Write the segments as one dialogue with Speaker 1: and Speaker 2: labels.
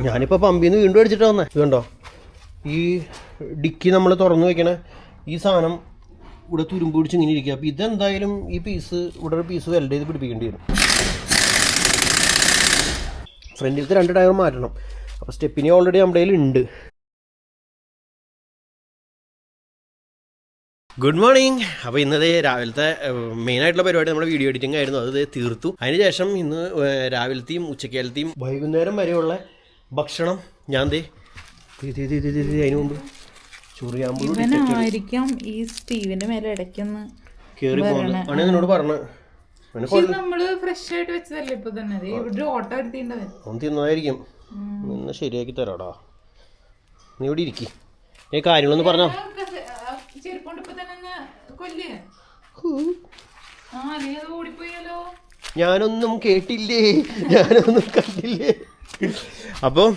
Speaker 1: ഞാനിപ്പോ പമ്പിന്ന് വീണ്ടും അടിച്ചിട്ടാ വന്നേ. ഇതുണ്ടോ, ഈ ഡിക്കി നമ്മൾ തുറന്നു വെക്കണ ഈ സാധനം ഇവിടെ തുരുമ്പ് പിടിച്ച് ഇങ്ങനെ ഇരിക്കുക. അപ്പോൾ ഇതെന്തായാലും ഈ പീസ് ഇവിടെ ഒരു പീസ് വെൽഡ് ചെയ്ത് പിടിപ്പിക്കേണ്ടി വരും. ഫ്രണ്ടിലത്തെ 2 ടയർ മാറ്റണം. അപ്പോൾ സ്റ്റെപ്പിനി ഓൾറെഡി നമ്മുടെ കയ്യിൽ ഉണ്ട്. Good morning. അപ്പോൾ ഇന്നത്തെ രാവിലത്തെ മെയിനായിട്ടുള്ള പരിപാടി നമ്മുടെ വീഡിയോ എഡിറ്റിംഗ് ആയിരുന്നു. അത് തീർത്തു. അതിനുശേഷം ഇന്ന് രാവിലത്തെയും ഉച്ചക്കാലത്തെയും വൈകുന്നേരം വരെയുള്ള ഭക്ഷണം ഞാൻ അതിന് മുമ്പ്
Speaker 2: ചൊറിയാകുമ്പോഴായിരിക്കാം ഈ സ്റ്റീവിന്റെ മേലെ ഇടയ്ക്കൊന്ന്
Speaker 1: കയറി പോകുന്നത്. ആണ് എന്നോട് പറഞ്ഞത്.
Speaker 2: നമ്മള് ഫ്രഷ് ആയിട്ട് വെച്ചതല്ലേ ഇപ്പൊ തന്നെ. ഓട്ടോ എടുത്തിട്ടുണ്ടാവും
Speaker 1: തിന്നതായിരിക്കും. ഇന്ന് ശരിയാക്കി തരാടാ. നീ ഇവിടെ ഇരിക്കും. ഈ കാര്യങ്ങളൊന്ന് പറഞ്ഞോ. ഞാനൊന്നും കേട്ടില്ലേ, ഞാനൊന്നും കണ്ടില്ലേ. അപ്പോൾ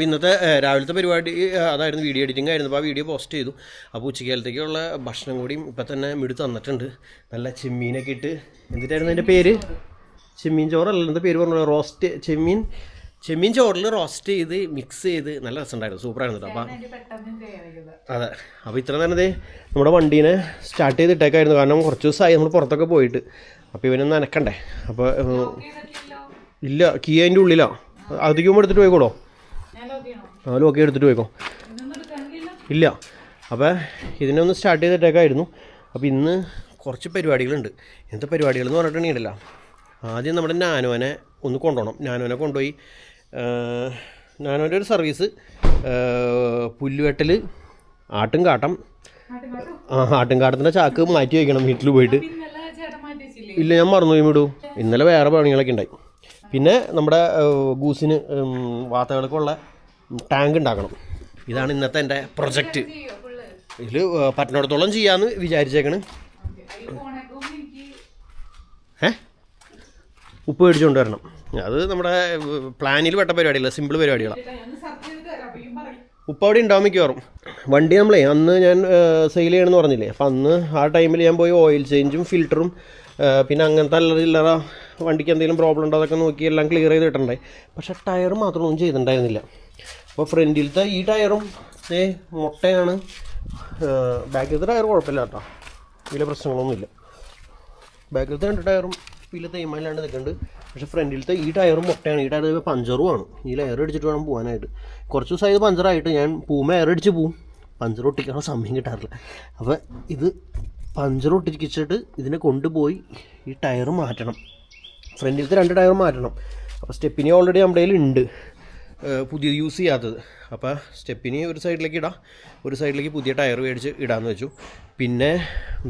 Speaker 1: ഇന്നത്തെ രാവിലത്തെ പരിപാടി അതായിരുന്നു, വീഡിയോ എഡിറ്റിംഗ് ആയിരുന്നു. അപ്പോൾ ആ വീഡിയോ പോസ്റ്റ് ചെയ്തു. അപ്പോൾ ഉച്ചക്കാലത്തേക്കുള്ള ഭക്ഷണം കൂടിയും ഇപ്പം തന്നെ മിടു തന്നിട്ടുണ്ട്. നല്ല ചെമ്മീനൊക്കെ ഇട്ട്, എന്നിട്ടായിരുന്നു അതിൻ്റെ പേര്? ചെമ്മീൻ ചോറല്ല, എന്താ പേര് പറഞ്ഞു? റോസ്റ്റ് ചെമ്മീൻ ചോറിൽ റോസ്റ്റ് ചെയ്ത് മിക്സ് ചെയ്ത് നല്ല രസമുണ്ടായിരുന്നു. സൂപ്പറായിരുന്നു. അപ്പം അതെ. അപ്പോൾ ഇത്ര തന്നെ നമ്മുടെ വണ്ടീനെ സ്റ്റാർട്ട് ചെയ്തിട്ടേക്കായിരുന്നു. കാരണം കുറച്ച് ദിവസമായി നമ്മൾ പുറത്തൊക്കെ പോയിട്ട്. അപ്പോൾ ഇവനൊന്ന് നനക്കണ്ടേ. അപ്പോൾ ഇല്ല, കീ അതിൻ്റെ ഉള്ളിലാണ്. അധികം എടുത്തിട്ട് പോയിക്കോളോ. ലോക്കി എടുത്തിട്ട് പോയിക്കോ. ഇല്ല. അപ്പോൾ ഇതിനെ ഒന്ന് സ്റ്റാർട്ട് ചെയ്തിട്ടേക്കായിരുന്നു. അപ്പോൾ ഇന്ന് കുറച്ച് പരിപാടികളുണ്ട്. ഇന്നത്തെ പരിപാടികൾ എന്ന് പറഞ്ഞിട്ടുണ്ടെങ്കിലല്ല, ആദ്യം നമ്മുടെ നാനോനെ ഒന്ന് കൊണ്ടുപോകണം. നാനോനെ കൊണ്ടുപോയി നാനോൻ്റെ ഒരു സർവീസ് പുല്ലുവെട്ടൽ, ആട്ടുംകാട്ടത്തിൻ്റെ ചാക്ക് മാറ്റി വയ്ക്കണം വീട്ടിൽ പോയിട്ട്. ഇല്ല, ഞാൻ മറന്നുപോയി വിടൂ. ഇന്നലെ വേറെ പണികളൊക്കെ ഉണ്ടായി. പിന്നെ നമ്മുടെ ഗൂസിന് വാത്തകൾക്കുള്ള ടാങ്ക് ഉണ്ടാക്കണം. ഇതാണ് ഇന്നത്തെ എൻ്റെ പ്രൊജക്റ്റ്. ഇതിൽ പറ്റുന്നിടത്തോളം ചെയ്യാമെന്ന് വിചാരിച്ചേക്കണ്. ഉപ്പ് മേടിച്ചുകൊണ്ട് വരണം. അത് നമ്മുടെ പ്ലാനിൽ പെട്ട പരിപാടിയല്ല, സിമ്പിൾ പരിപാടികളാണ്. ഉപ്പ് അവിടെ ഉണ്ടാവും മിക്കവാറും. വണ്ടി നമ്മളെ അന്ന് ഞാൻ സെയിൽ ചെയ്യണമെന്ന് പറഞ്ഞില്ലേ, അപ്പം അന്ന് ആ ടൈമിൽ ഞാൻ പോയി ഓയിൽ ചേഞ്ചും ഫിൽറ്ററും പിന്നെ അങ്ങനത്തെ അല്ലറ വണ്ടിക്ക് എന്തെങ്കിലും പ്രോബ്ലം ഉണ്ടോ അതൊക്കെ നോക്കി എല്ലാം ക്ലിയർ ചെയ്ത് ഇട്ടുണ്ടായി. പക്ഷേ ടയർ മാത്രമൊന്നും ചെയ്തിട്ടുണ്ടായിരുന്നില്ല. അപ്പോൾ ഫ്രണ്ടിലത്തെ ഈ ടയറും മുട്ടയാണ്. ബാക്കിലത്തെ ടയർ കുഴപ്പമില്ല കേട്ടോ, വലിയ പ്രശ്നങ്ങളൊന്നുമില്ല. ബാക്കിലത്തെ 2 ടയറും വലിയ തേയ്മയിലാണ്ട് നിൽക്കുന്നുണ്ട്. പക്ഷേ ഫ്രണ്ടിലത്തെ ഈ ടയറും മുട്ടയാണ്. ഈ ടയർ പഞ്ചറുമാണ്. ഈ ലെയർ അടിച്ചിട്ട് വേണം പോകാനായിട്ട്. കുറച്ച് ദിവസമായി ഇത് പഞ്ചറായിട്ട്. ഞാൻ പോകുമ്പോൾ എയർ അടിച്ച് പോവും, പഞ്ചർ ഒട്ടിക്കാനുള്ള സമയം കിട്ടാറില്ല. അപ്പോൾ ഇത് പഞ്ചർ ഒട്ടിച്ചിട്ട് ഇതിനെ കൊണ്ടുപോയി ഈ ടയർ മാറ്റണം. ഫ്രണ്ടിലത്തെ 2 ടയർ മാറ്റണം. അപ്പോൾ സ്റ്റെപ്പിനി ഓൾറെഡി നമ്മുടെ കയ്യിൽ ഉണ്ട്, പുതിയത് യൂസ് ചെയ്യാത്തത്. അപ്പോൾ സ്റ്റെപ്പിനി ഒരു സൈഡിലേക്ക് ഇടാം, ഒരു സൈഡിലേക്ക് പുതിയ ടയർ മേടിച്ച് ഇടാമെന്ന് വെച്ചു. പിന്നെ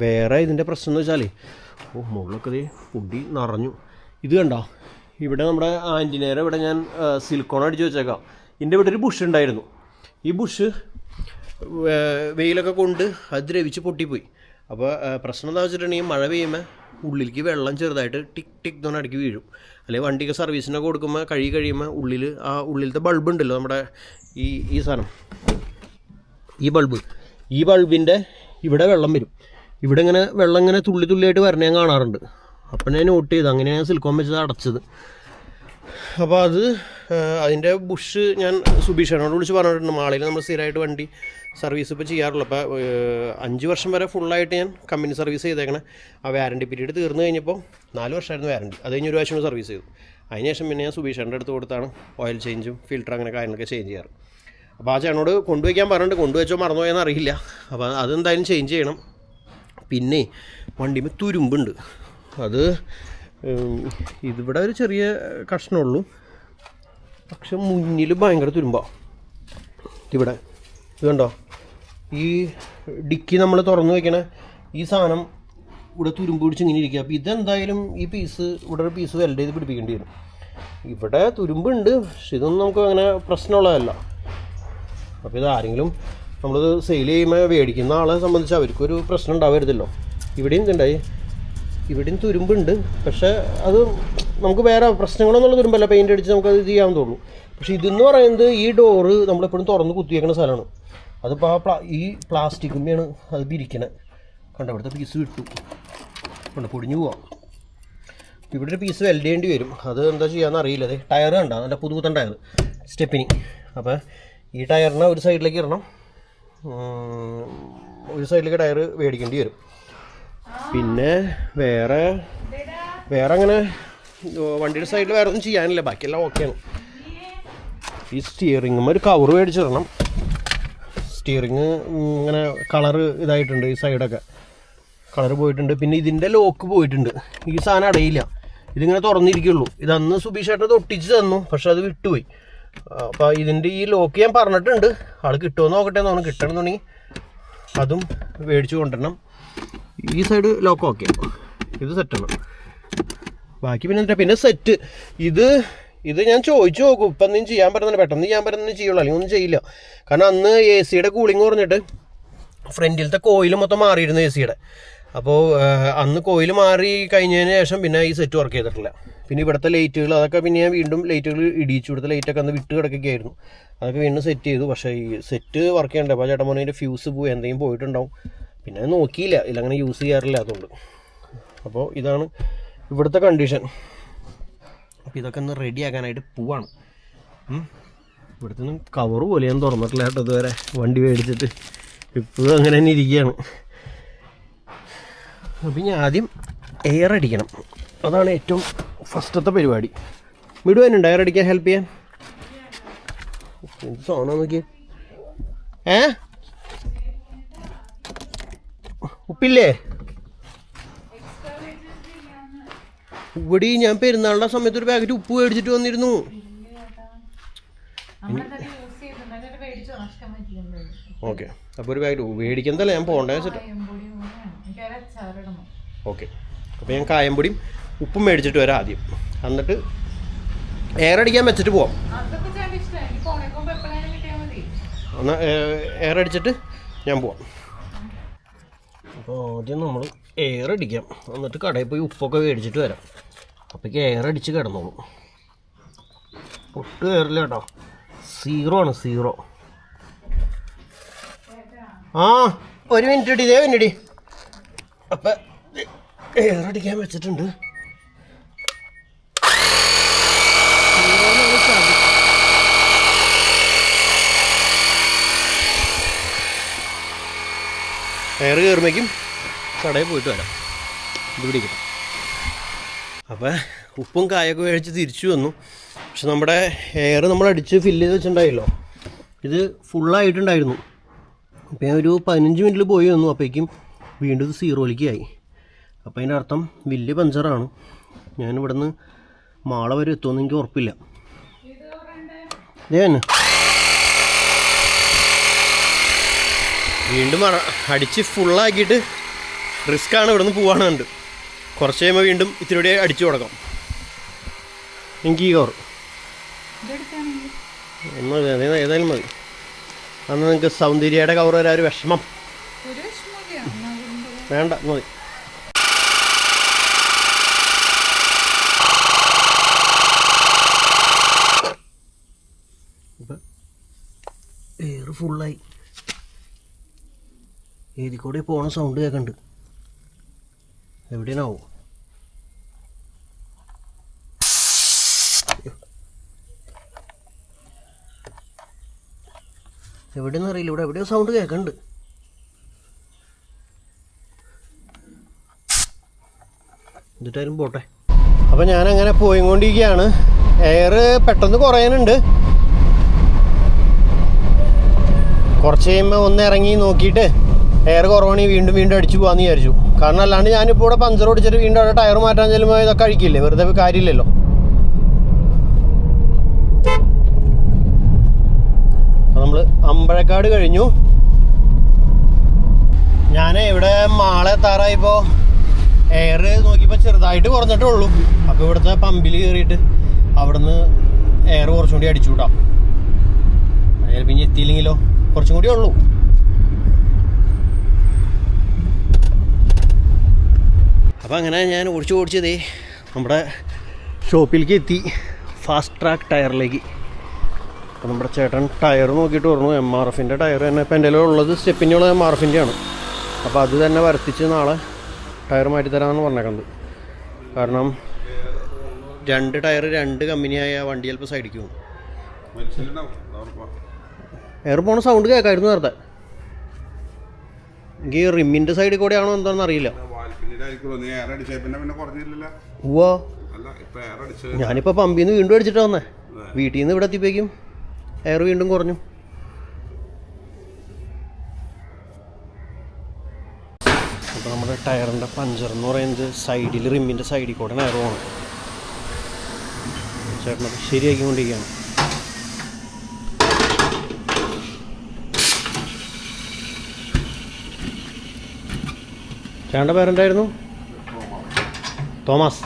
Speaker 1: വേറെ ഇതിൻ്റെ പ്രശ്നം എന്ന് വെച്ചാൽ മുകളിലൊക്കെ പൊടി നിറഞ്ഞു. ഇത് കണ്ടോ, ഇവിടെ നമ്മുടെ ആൻറ്റിനേരെ ഇവിടെ ഞാൻ സിലിക്കോൺ അടിച്ച് വെച്ചേക്കാം. ഇതിൻ്റെ ഇവിടെ ഒരു ബുഷ് ഉണ്ടായിരുന്നു. ഈ ബുഷ് വെയിലൊക്കെ കൊണ്ട് അത് ദ്രവിച്ച് പൊട്ടിപ്പോയി. അപ്പോൾ പ്രശ്നം എന്താ വെച്ചിട്ടുണ്ടെങ്കിൽ മഴ പെയ്യുമ്പോൾ ഉള്ളിലേക്ക് വെള്ളം ചെറുതായിട്ട് ടിക് ടിക് എന്ന് പറഞ്ഞാൽ അടിക്ക് വീഴും. അല്ലെങ്കിൽ വണ്ടിക്ക് സർവീസിനൊക്കെ കൊടുക്കുമ്പോൾ കഴിയുമ്പോൾ ഉള്ളിലത്തെ ബൾബ് ഉണ്ടല്ലോ നമ്മുടെ ഈ സാധനം, ഈ ബൾബിൻ്റെ ഇവിടെ വെള്ളം വരും. ഇവിടെ ഇങ്ങനെ വെള്ളം ഇങ്ങനെ തുള്ളി തുള്ളിയായിട്ട് വരണേ ഞാൻ കാണാറുണ്ട്. അപ്പം ഞാൻ നോട്ട് ചെയ്ത് അങ്ങനെ ഞാൻ സിലിക്കോൺ വെച്ചത് അടച്ചത്. അപ്പോൾ അതിൻ്റെ ബുഷ് ഞാൻ സുബീഷനോട് വിളിച്ച് പറഞ്ഞിട്ടുണ്ട്. മാളയിൽ നമ്മൾ സ്ഥിരമായിട്ട് വണ്ടി സർവീസ് ഇപ്പോൾ ചെയ്യാറുള്ളൂ. അപ്പോൾ 5 വർഷം വരെ ഫുള്ളായിട്ട് ഞാൻ കമ്പനി സർവീസ് ചെയ്തേക്കണേ. ആ വാറണ്ടി പീരീഡ് തീർന്നു കഴിഞ്ഞപ്പോൾ 4 വർഷമായിരുന്നു വാറണ്ടി. അത് കഴിഞ്ഞ് 1 പ്രാവശ്യം സർവീസ് ചെയ്തു. അതിനുശേഷം പിന്നെ ഞാൻ സുബീഷൻ്റെ അടുത്ത് കൊടുത്താണ് ഓയിൽ ചേഞ്ചും ഫിൽറ്റർ അങ്ങനെ കാര്യങ്ങളൊക്കെ ചേഞ്ച് ചെയ്യാറ്. അപ്പോൾ ആ ചേട്ടനോട് കൊണ്ടുവയ്ക്കാൻ പറഞ്ഞിട്ട് കൊണ്ടുവച്ചോ മറന്നുപോയെന്ന് അറിയില്ല. അപ്പോൾ അതെന്തായാലും ചേഞ്ച് ചെയ്യണം. പിന്നെ വണ്ടിയിൽ തുരുമ്പുണ്ട്. അത് ഇതിവിടെ ഒരു ചെറിയ കഷ്ണമുള്ളൂ, പക്ഷെ മുന്നിൽ ഭയങ്കര തുരുമ്പാണ്. ഇവിടെ ഇത് കണ്ടോ, ഈ ഡിക്കി നമ്മൾ തുറന്നു വയ്ക്കണ ഈ സാധനം ഇവിടെ തുരുമ്പ് പിടിച്ച് ഇങ്ങനെ ഇരിക്കുക. അപ്പോൾ ഇതെന്തായാലും ഈ പീസ് ഇവിടെ ഒരു പീസ് വെൽഡ് ചെയ്ത് പിടിപ്പിക്കേണ്ടി വരും. ഇവിടെ തുരുമ്പുണ്ട്, പക്ഷെ ഇതൊന്നും നമുക്ക് അങ്ങനെ പ്രശ്നമുള്ളതല്ല. അപ്പോൾ ഇതാരെങ്കിലും നമ്മളിത് സെയിൽ ചെയ്യുമ്പോൾ മേടിക്കുന്ന ആളെ സംബന്ധിച്ച് അവർക്കൊരു പ്രശ്നം ഉണ്ടാവരുതല്ലോ. ഇവിടെയും ഇതുണ്ടായി, ഇവിടെയും തുരുമ്പുണ്ട്. പക്ഷേ അത് നമുക്ക് വേറെ പ്രശ്നങ്ങളൊന്നുള്ള തുരുമ്പല്ല, പെയിൻ്റ് അടിച്ച് നമുക്കത് ചെയ്യാൻ തോന്നും. പക്ഷേ ഇതെന്ന് പറയുന്നത് ഈ ഡോറ് നമ്മളെപ്പോഴും തുറന്ന് കുത്തിയേക്കുന്ന സ്ഥലമാണ്. അതിപ്പോൾ ഈ പ്ലാസ്റ്റിക്കിൻ്റെയാണ് അത് പിരിക്കണത്. കണ്ട ഇവിടുത്തെ പീസ് വിട്ടു, കണ്ട പൊടിഞ്ഞു പോവാം. ഇവിടെ ഒരു പീസ് വെൽഡ് ചെയ്യേണ്ടി വരും. അത് എന്താ ചെയ്യാന്ന് അറിയില്ല. അത് ടയർ കണ്ടോ, നല്ല പുതുപുത്തൻ ടയർ സ്റ്റെപ്പിനി. അപ്പോൾ ഈ ടയറിനെ ഒരു സൈഡിലേക്ക് ഇടണം, ഒരു സൈഡിലേക്ക് ടയർ മേടിക്കേണ്ടി വരും. പിന്നെ വേറെ അങ്ങനെ വണ്ടിയുടെ സൈഡിൽ വേറെ ഒന്നും ചെയ്യാനില്ല, ബാക്കിയെല്ലാം ഓക്കെയാണ്. ഈ സ്റ്റിയറിങ്ങും ഒരു കവർ മേടിച്ചിടണം. സ്റ്റിയറിങ് ഇങ്ങനെ കളറ് ഇതായിട്ടുണ്ട്, ഈ സൈഡൊക്കെ കളർ പോയിട്ടുണ്ട്. പിന്നെ ഇതിൻ്റെ ലോക്ക് പോയിട്ടുണ്ട്. ഈ സാധനം അടയില്ല, ഇതിങ്ങനെ തുറന്നിരിക്കുള്ളൂ. ഇതന്ന് സുബീഷേട്ടനത് ഒട്ടിച്ച് തന്നു, പക്ഷെ അത് വിട്ടുപോയി. അപ്പോൾ ഇതിൻ്റെ ഈ ലോക്ക് ഞാൻ പറഞ്ഞിട്ടുണ്ട്, ആൾ കിട്ടുമെന്ന് നോക്കട്ടെ എന്ന്. കിട്ടണമെന്നുണ്ടെങ്കിൽ അതും മേടിച്ച് കൊണ്ടുവരണം. ഈ സൈഡ് ലോക്ക് ഓക്കെ, ഇത് സെറ്റാണ്. ബാക്കി പിന്നെ സെറ്റ് ഇത് ഞാൻ ചോദിച്ചു നോക്കും. ഇപ്പം എന്തെങ്കിലും ചെയ്യാൻ പറ്റുന്നില്ല, പെട്ടെന്ന് ചെയ്യാൻ പറ്റുന്നത് ചെയ്യുള്ളൂ, അല്ലെങ്കിൽ ഒന്നും ചെയ്യില്ല. കാരണം അന്ന് എ സിയുടെ കൂളിങ് കുറഞ്ഞിട്ട് ഫ്രണ്ടിലത്തെ കോയിൽ മൊത്തം മാറിയിരുന്നു എ സിയുടെ. അപ്പോൾ അന്ന് കോയിൽ മാറി കഴിഞ്ഞതിന് ശേഷം പിന്നെ ഈ സെറ്റ് വർക്ക് ചെയ്തിട്ടില്ല. പിന്നെ ഇവിടുത്തെ ലൈറ്റുകൾ അതൊക്കെ പിന്നെ ഞാൻ വീണ്ടും ലൈറ്റുകൾ ഇടിച്ചു. ഇവിടുത്തെ ലൈറ്റൊക്കെ അന്ന് വിട്ട് കിടക്കുകയായിരുന്നു, അതൊക്കെ വീണ്ടും സെറ്റ് ചെയ്തു. പക്ഷേ ഈ സെറ്റ് വർക്ക് ചെയ്യണ്ടേ. അപ്പോൾ ചേട്ടൻ മോനെ ഫ്യൂസ് പോയി എന്തെങ്കിലും പോയിട്ടുണ്ടാവും, പിന്നെ നോക്കിയില്ല, ഇല്ലങ്ങനെ യൂസ് ചെയ്യാറില്ല അതുകൊണ്ട്. അപ്പോൾ ഇതാണ് ഇവിടുത്തെ കണ്ടീഷൻ. അപ്പോൾ ഇതൊക്കെ ഒന്ന് റെഡി ആക്കാനായിട്ട് പോവാണ്. ഇവിടുത്തെ ഒന്നും കവറ് പോലെ ഞാൻ തുറന്നിട്ടില്ല കേട്ടോ ഇതുവരെ, വണ്ടി മേടിച്ചിട്ട് ഇപ്പോഴും അങ്ങനെ തന്നെ ഇരിക്കുകയാണ്. അപ്പം ഞാൻ ആദ്യം എയർ അടിക്കണം, അതാണ് ഏറ്റവും ഫസ്റ്റത്തെ പരിപാടി. വിടുവാനുണ്ട് എയർ അടിക്കാൻ ഹെൽപ്പ് ചെയ്യാൻ? എന്ത് സോണ നോക്കിയേ, ഉപ്പില്ലേ ഇവിടെ? ഞാൻ പെരുന്നാളുടെ സമയത്ത് ഒരു പാക്കറ്റ് ഉപ്പ് മേടിച്ചിട്ട് വന്നിരുന്നു. ഓക്കെ, അപ്പോൾ ഒരു പാക്കറ്റ് മേടിക്കുന്നതല്ലേ ഞാൻ പോകണ്ടേ വെച്ചിട്ട്. ഓക്കെ, അപ്പോൾ ഞാൻ കായംപൊടിയും ഉപ്പും മേടിച്ചിട്ട് വരാം ആദ്യം, എന്നിട്ട് എയർ അടിക്കാൻ വെച്ചിട്ട് പോവാം. എന്നാൽ എയർ അടിച്ചിട്ട് ഞാൻ പോവാം. അപ്പോൾ ആദ്യം നമ്മൾ എയർ അടിക്കാം, എന്നിട്ട് കടയിൽ പോയി ഉപ്പൊക്കെ മേടിച്ചിട്ട് വരാം. അപ്പോഴേക്ക് എയർ അടിച്ച് കിടന്നോളൂ. ഒട്ടും കയറില്ല കേട്ടോ, 0 ആണ് 0. ആ ഒരു മിനിറ്റ് ഇടി, ഇതേ മിനിറ്റ്. അപ്പം എയർ അടിക്കാൻ വെച്ചിട്ടുണ്ട്. എയർ കയറുമ്പോഴേക്കും കടയിൽ പോയിട്ട് വരാം, ഇത് പിടിക്കട്ടെ. അപ്പോൾ ഉപ്പും കായൊക്കെ മേടിച്ച് തിരിച്ചു വന്നു. പക്ഷെ നമ്മുടെ എയർ നമ്മൾ അടിച്ച് ഫില്ല് ചെയ്ത് വെച്ചിട്ടുണ്ടായല്ലോ, ഇത് ഫുള്ളായിട്ടുണ്ടായിരുന്നു. അപ്പോൾ ഞാൻ ഒരു 15 മിനിറ്റിൽ പോയി വന്നു, അപ്പോഴേക്കും വീണ്ടും ഇത് 0ലേക്ക് ആയി. അപ്പോൾ അതിൻ്റെ അർത്ഥം വലിയ പഞ്ചറാണ്. ഞാനിവിടെ നിന്ന് മാള വരെ എത്തുമെന്ന് എനിക്ക് ഉറപ്പില്ല. ഇതേ തന്നെ വീണ്ടും അടിച്ച് ഫുള്ളാക്കിയിട്ട് റിസ്ക്കാണ്. ഇവിടെ നിന്ന് പോവാനുണ്ട്. കുറച്ച് കഴിയുമ്പോൾ വീണ്ടും ഇത്തിരി കൂടി അടിച്ചു കൊടുക്കാം. എനിക്ക് ഈ കവർ ഒന്ന് ഏതായാലും മതി. അന്ന് നിങ്ങൾക്ക് സൗന്ദര്യയുടെ കവർ വരാൻ ഒരു വിഷമം വേണ്ട, മതി. എയർ ഫുള്ളായി. ഏതി കൂടെ പോണ സൗണ്ട് കേൾക്കുന്നുണ്ട്. എവിടെയാണാവോ? എവിടെയെന്ന് അറിയില്ല, ഇവിടെ എവിടെയോ സൗണ്ട് കേൾക്കുന്നുണ്ട്. എന്നിട്ടാരും പോട്ടെ. അപ്പം ഞാനങ്ങനെ പോയിക്കൊണ്ടിരിക്കുകയാണ്. എയർ പെട്ടെന്ന് കുറയാനുണ്ട്. കുറച്ച് കഴിയുമ്പോൾ ഒന്ന് ഇറങ്ങി നോക്കിയിട്ട് എയർ കുറവാണെങ്കിൽ വീണ്ടും അടിച്ചു പോകാമെന്ന് വിചാരിച്ചു. കാരണം അല്ലാണ്ട് ഞാനിപ്പോൾ ഇവിടെ പഞ്ചർ ഓടിച്ചിട്ട് വീണ്ടും അവിടെ ടയർ മാറ്റാൻ ചെല്ലുമ്പോൾ ഇതൊക്കെ അഴിക്കില്ലേ, വെറുതെ കാര്യമില്ലല്ലോ. അപ്പം നമ്മൾ അമ്പഴക്കാട് കഴിഞ്ഞു. ഞാൻ ഇവിടെ മാളെ എത്താറായപ്പോൾ എയർ നോക്കിയപ്പോൾ ചെറുതായിട്ട് കുറഞ്ഞിട്ടേ ഉള്ളൂ. അപ്പോൾ ഇവിടുത്തെ പമ്പിൽ കയറിയിട്ട് അവിടുന്ന് എയർ കുറച്ചും കൂടി അടിച്ചു കൂട്ടാം. ചിലപ്പോൾ ഇനി എത്തിയില്ലെങ്കിലോ, കുറച്ചും കൂടി ഉള്ളൂ. അപ്പോൾ അങ്ങനെ ഞാൻ ഓടിച്ചതേ നമ്മുടെ ഷോപ്പിലേക്ക് എത്തി, ഫാസ്റ്റ് ട്രാക്ക് ടയറിലേക്ക്. അപ്പോൾ നമ്മുടെ ചേട്ടൻ ടയർ നോക്കിയിട്ട് പറഞ്ഞു MRFൻ്റെ ടയർ തന്നെ. ഇപ്പം എൻ്റെ ഉള്ളത് സ്റ്റെപ്പിനുള്ള MRFൻ്റെ ആണ്. അപ്പോൾ അത് തന്നെ വരുത്തിച്ച് നാളെ ടയർ മാറ്റി തരാമെന്ന് പറഞ്ഞേക്കുന്നത്. കാരണം 2 ടയർ 2 കമ്പനിയായ വണ്ടി ചിലപ്പോൾ സൈഡിലേക്ക് പോകും. എയർ പോണ സൗണ്ട് കേൾക്കായിരുന്നു നേരത്തെ. എനിക്ക് റിമ്മിൻ്റെ സൈഡിൽ കൂടെ ആണോ എന്താണെന്ന് അറിയില്ല. ഉവ്വോ, ഞാനിപ്പോൾ പമ്പിൽ നിന്ന് വീണ്ടും അടിച്ചിട്ട് വന്നേ. വീട്ടിൽ നിന്ന് ഇവിടെ എത്തിപ്പോഴേക്കും എയർ വീണ്ടും കുറഞ്ഞു. അപ്പോൾ നമ്മുടെ ടയറിൻ്റെ പഞ്ചർ എന്ന് പറയുന്നത് സൈഡിൽ റിമ്മിൻ്റെ സൈഡിൽ കൂടെ എയർ പോകണം. ചേട്ടനത് ശരിയാക്കിക്കൊണ്ടിരിക്കുകയാണ്. ചേട്ടൻ്റെ പേരെന്തായിരുന്നു? തോമസ്.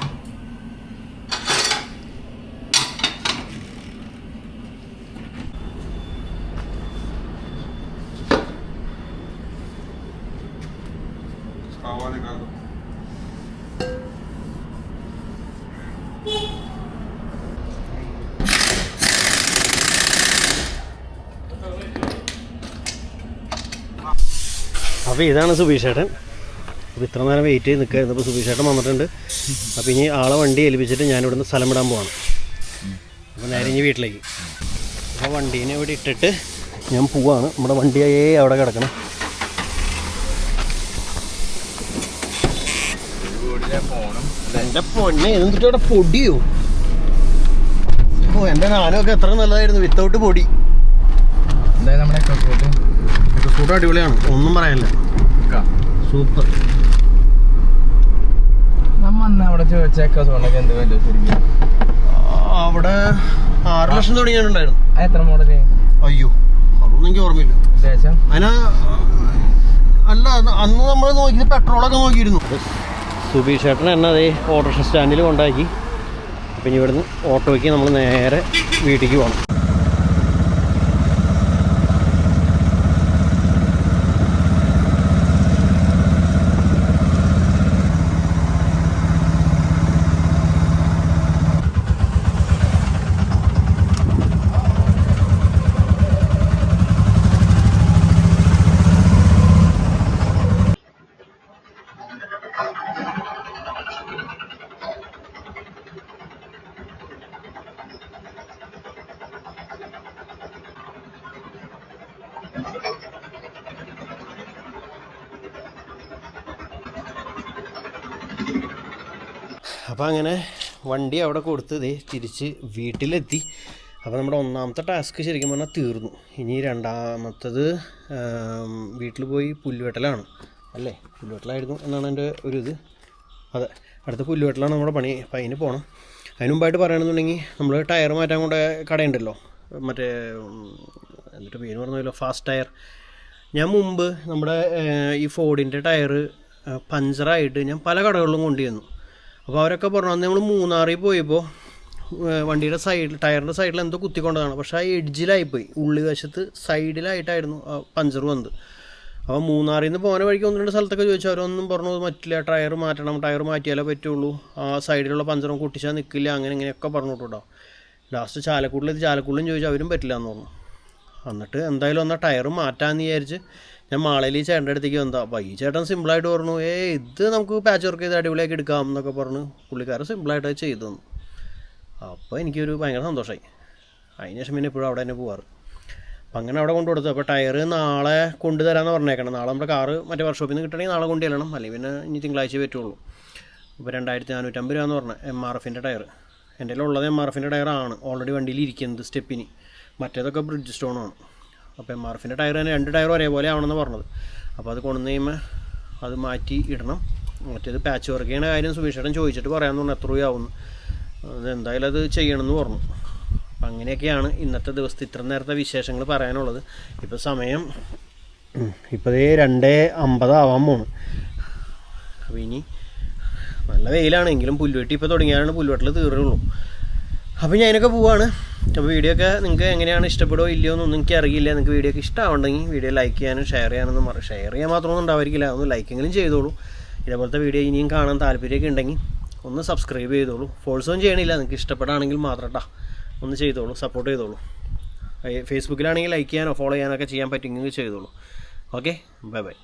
Speaker 1: അപ്പോൾ ഇതാണ് സുബീഷ് ചേട്ടൻ. അപ്പോൾ ഇത്ര നേരം വെയിറ്റ് ചെയ്ത് നിൽക്കുകയായിരുന്നു. ഇപ്പോൾ സുബീഷ് ചേട്ടൻ വന്നിട്ടുണ്ട്. അപ്പോൾ ഇനി ആളെ വണ്ടി ഏൽപ്പിച്ചിട്ട് ഞാനിവിടുന്ന് സ്ഥലം വിടാൻ പോവാണ്. അപ്പോൾ നേരെ ഇനി വീട്ടിലേക്ക്. അപ്പോൾ വണ്ടീനെ ഇവിടെ ഇട്ടിട്ട് ഞാൻ പോവാണ്. നമ്മുടെ വണ്ടിയായേ അവിടെ കിടക്കണം. എൻ്റെ പൊന്നെ, എന്നിട്ട് അവിടെ പൊടിയോ? ഓ, എൻ്റെ നാനൊക്കെ എത്ര നല്ലതായിരുന്നു വിത്തൗട്ട് പൊടി. സൂട്ട് അടിപൊളിയാണ്, ഒന്നും പറയാനില്ല. സൂപ്പർ. അവിടെ 6 ലക്ഷം തുടങ്ങിയിട്ടുണ്ടായിരുന്നു.
Speaker 3: എത്ര മോഡല്?
Speaker 1: അയ്യോ, അതൊന്നും എനിക്ക് ഓർമ്മയില്ല. അതിന് അല്ല, അന്ന് നമ്മൾ നോക്കിയത് പെട്രോളൊക്കെ നോക്കിയിരുന്നു. സുബീഷ് ചേട്ടൻ എന്നെ അതേ ഓട്ടോറിക്ഷ സ്റ്റാൻഡിൽ കൊണ്ടാക്കി. അപ്പം ഇനി ഇവിടുന്ന് ഓട്ടോയ്ക്ക് നമ്മൾ നേരെ വീട്ടിലേക്ക് പോകണം. അപ്പോൾ അങ്ങനെ വണ്ടി അവിടെ കൊടുത്ത് തിരിച്ച് വീട്ടിലെത്തി. അപ്പോൾ നമ്മുടെ ഒന്നാമത്തെ ടാസ്ക് ശരിക്കും പറഞ്ഞാൽ തീർന്നു. ഇനി രണ്ടാമത്തത് വീട്ടിൽ പോയി പുല്ലുവെട്ടലാണ് അല്ലേ? പുല്ലുവെട്ടലായിരുന്നു എന്നാണ് എൻ്റെ ഒരു ഇത്. അതെ, അടുത്ത പുല്ലുവെട്ടലാണ് നമ്മുടെ പണി. അപ്പം അതിന് പോകണം. അതിന് മുമ്പായിട്ട് പറയണമെന്നുണ്ടെങ്കിൽ നമ്മൾ ടയർ മാറ്റാൻ കൊണ്ട് കടയുണ്ടല്ലോ, മറ്റേ എന്നിട്ട് പേര് പറഞ്ഞല്ലോ, ഫാസ്റ്റ് ടയർ. ഞാൻ മുമ്പ് നമ്മുടെ ഈ ഫോർഡിൻ്റെ ടയർ പഞ്ചറായിട്ട് ഞാൻ പല കടകളിലും കൊണ്ടുവന്നു. അപ്പോൾ അവരൊക്കെ പറഞ്ഞു, അന്ന് നമ്മൾ മൂന്നാറിൽ പോയപ്പോൾ വണ്ടിയുടെ സൈഡിൽ ടയറിൻ്റെ സൈഡിൽ എന്തോ കുത്തിക്കൊണ്ടതാണ്. പക്ഷേ ആ എഡ്ജിലായിപ്പോയി, ഉള്ളിവശത്ത് സൈഡിലായിട്ടായിരുന്നു പഞ്ചർ വന്നത്. അപ്പോൾ മൂന്നാറിൽ നിന്ന് പോകുന്ന വഴിക്ക് 1-2 സ്ഥലത്തൊക്കെ ചോദിച്ചു. അവരൊന്നും പറഞ്ഞു പറ്റില്ല, ടയർ മാറ്റണം, ടയർ മാറ്റിയാലേ പറ്റുള്ളൂ, ആ സൈഡിലുള്ള പഞ്ചറും പൊട്ടിച്ചാൽ നിൽക്കില്ല, അങ്ങനെ ഇങ്ങനെയൊക്കെ പറഞ്ഞു കേട്ടോ. ലാസ്റ്റ് ചാലക്കുടിലും ചോദിച്ചു, അവരും പറ്റില്ല എന്ന് പറഞ്ഞു. എന്നിട്ട് എന്തായാലും എന്നാൽ ടയർ മാറ്റാമെന്ന് വിചാരിച്ച് ഞാൻ മാളയിൽ ഈ ചേട്ടൻ്റെ അടുത്തേക്ക് വന്നതാണ്. അപ്പോൾ ഈ ചേട്ടൻ സിമ്പിളായിട്ട് പറഞ്ഞു, ഇത് നമുക്ക് പാച്ച് വർക്ക് ചെയ്ത് അടിപൊളിയാക്കി എടുക്കാം എന്നൊക്കെ പറഞ്ഞ് പുള്ളിക്കാരൻ സിമ്പിളായിട്ട് ചെയ്തു തന്നു. അപ്പോൾ എനിക്കൊരു ഭയങ്കര സന്തോഷമായി. അതിന് ശേഷം പിന്നെ എപ്പോഴും അവിടെ തന്നെ പോവാറ്. അപ്പം അങ്ങനെ അവിടെ കൊണ്ടു കൊടുത്തു. അപ്പോൾ ടയർ നാളെ കൊണ്ടുതരാമെന്ന് പറഞ്ഞേക്കണം. നാളെ നമ്മുടെ കാറ് മറ്റേ വർക്ക്ഷോപ്പിൽ നിന്ന് കിട്ടണമെങ്കിൽ നാളെ കൊണ്ടു ചെല്ലണം, അല്ലെങ്കിൽ പിന്നെ ഇനി തിങ്കളാഴ്ച പറ്റുള്ളൂ. ഇപ്പോൾ 2450 രൂപ എന്ന് പറഞ്ഞാൽ MRFൻ്റെ ടയർ. എൻ്റെ കയ്യിലുള്ളത് MRFൻ്റെ ടയറാണ് ഓൾറെഡി വണ്ടിയിൽ ഇരിക്കുന്നത് സ്റ്റെപ്പിന്. മറ്റേതൊക്കെ ബ്രിഡ്ജ് സ്റ്റോണാണ്. അപ്പോൾ MRFൻ്റെ ടയർ തന്നെ 2 ടയർ ഒരേപോലെ ആവണമെന്ന് പറഞ്ഞത്. അപ്പോൾ അത് കൊണ്ടു കഴിയുമ്പോൾ അത് മാറ്റി ഇടണം. മറ്റേത് പാച്ച് വർക്ക് ചെയ്യുന്ന കാര്യം സുബീഷേട്ടൻ ചോദിച്ചിട്ട് പറയാമെന്ന് പറഞ്ഞു, എത്ര രൂപയാവുന്നു. അത് എന്തായാലും അത് ചെയ്യണമെന്ന് പറഞ്ഞു. അപ്പം അങ്ങനെയൊക്കെയാണ് ഇന്നത്തെ ദിവസത്തെ ഇത്ര നേരത്തെ വിശേഷങ്ങൾ പറയാനുള്ളത്. ഇപ്പോൾ സമയം ഇപ്പോൾ 2:50 ആവാൻ പോണ്. അപ്പോൾ ഇനി നല്ല വെയിലാണെങ്കിലും പുല്ലുവെട്ടി ഇപ്പോൾ തുടങ്ങിയാണ്, പുല്ലുവെട്ടിൽ തീരുള്ളൂ. അപ്പോൾ ഞാൻ അതിനൊക്കെ പോവാണ്. അപ്പോൾ വീഡിയോ ഒക്കെ നിങ്ങൾക്ക് എങ്ങനെയാണ്, ഇഷ്ടപ്പെടുമോ ഇല്ലയോ എന്നൊന്നും എനിക്ക് അറിയില്ല. നിങ്ങൾക്ക് വീഡിയോ ഒക്കെ ഇഷ്ടമാണെങ്കിൽ വീഡിയോ ലൈക്ക് ചെയ്യാനും ഷെയർ ചെയ്യാൻ മാത്രമൊന്നും ഉണ്ടാവായിരിക്കില്ല, അതൊന്ന് ലൈക്കെങ്കിലും ചെയ്തോളൂ. ഇതേപോലത്തെ വീഡിയോ ഇനിയും കാണാൻ താല്പര്യമൊക്കെ ഉണ്ടെങ്കിൽ ഒന്ന് സബ്സ്ക്രൈബ് ചെയ്തോളൂ. ഫോഴ്സൊന്നും ചെയ്യണില്ല, നിങ്ങൾക്ക് ഇഷ്ടപ്പെടുകയാണെങ്കിൽ മാത്രം കേട്ടോ, ഒന്ന് ചെയ്തോളൂ, സപ്പോർട്ട് ചെയ്തോളൂ. ഫേസ്ബുക്കിലാണെങ്കിൽ ലൈക്ക് ചെയ്യാനോ ഫോളോ ചെയ്യാനൊക്കെ ചെയ്യാൻ പറ്റുമെങ്കിൽ ചെയ്തോളൂ. Okay, bye bye.